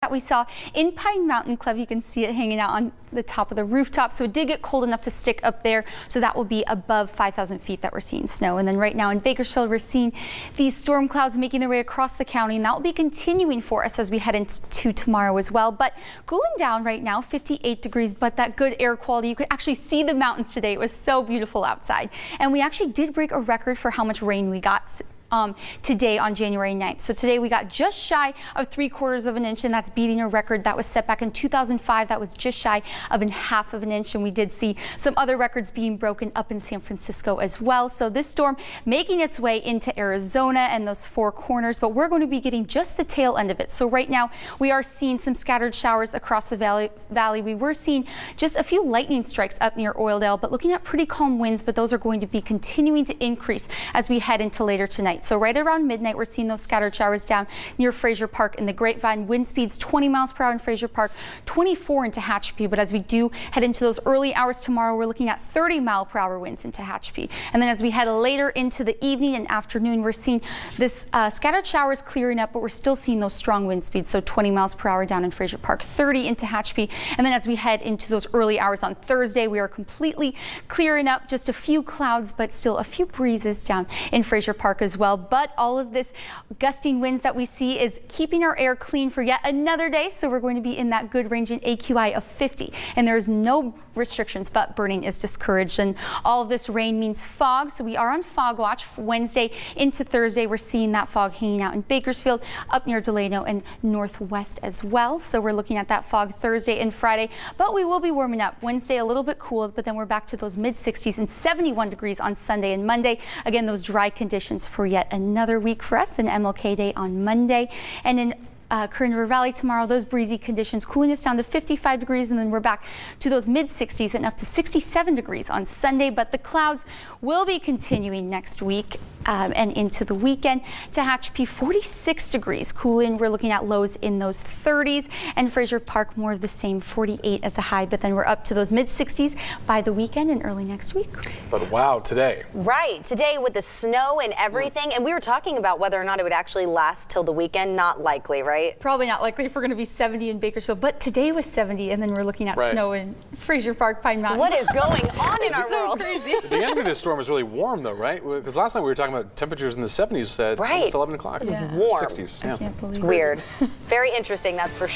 that we saw in Pine Mountain Club. You can see it hanging out on the top of the rooftop. So it did get cold enough to stick up there. So that will be above 5,000 feet that we're seeing snow. And then right now in Bakersfield, we're seeing these storm clouds making their way across the county, and that will be continuing for us as we head into tomorrow as well. But cooling down right now, 58 degrees, but that good air quality. You could actually see the mountains today. It was so beautiful outside. And we actually did break a record for how much rain we got today on January 9th. So today we got just shy of 3/4 of an inch, and that's beating a record that was set back in 2005. That was just shy of a half of an inch, and we did see some other records being broken up in San Francisco as well. So this storm making its way into Arizona and those Four Corners, but we're going to be getting just the tail end of it. So right now we are seeing some scattered showers across the valley. We were seeing just a few lightning strikes up near Oildale, but looking at pretty calm winds, but those are going to be continuing to increase as we head into later tonight. So right around midnight, we're seeing those scattered showers down near Fraser Park in the Grapevine. Wind speeds 20 miles per hour in Fraser Park, 24 into Tehachapi. But as we do head into those early hours tomorrow, we're looking at 30-mile-per-hour winds in Tehachapi. And then as we head later into the evening and afternoon, we're seeing this scattered showers clearing up, but we're still seeing those strong wind speeds. So 20 miles per hour down in Fraser Park, 30 in Tehachapi. And then as we head into those early hours on Thursday, we are completely clearing up, just a few clouds, but still a few breezes down in Fraser Park as well. But all of this gusting winds that we see is keeping our air clean for yet another day. So we're going to be in that good range in AQI of 50. And there's no restrictions, but burning is discouraged. And all of this rain means fog. So we are on fog watch Wednesday into Thursday. We're seeing that fog hanging out in Bakersfield, up near Delano and northwest as well. So we're looking at that fog Thursday and Friday, but we will be warming up. Wednesday a little bit cool, but then we're back to those mid-60s and 71 degrees on Sunday and Monday. Again, those dry conditions for yet another week for us, and MLK Day on Monday. And in Kern River Valley tomorrow, those breezy conditions cooling us down to 55 degrees, and then we're back to those mid-60s and up to 67 degrees on Sunday. But the clouds will be continuing next week and into the weekend. Tehachapi 46 degrees cooling. We're looking at lows in those 30s, and Fraser Park more of the same, 48 as a high. But then we're up to those mid-60s by the weekend and early next week. But wow, today. Right, today with the snow and everything, and we were talking about whether or not it would actually last till the weekend. Not likely, right? Probably not likely if we're going to be 70 in Bakersfield, but today was 70, and then we're looking at snow in Fraser Park, Pine Mountain. What is going on in our world? Crazy. The beginning of this storm was really warm, though, right? Because last night we were talking about temperatures in the 70s at almost 11 o'clock. Warm. 60s. I can't believe Weird. Very interesting, that's for sure.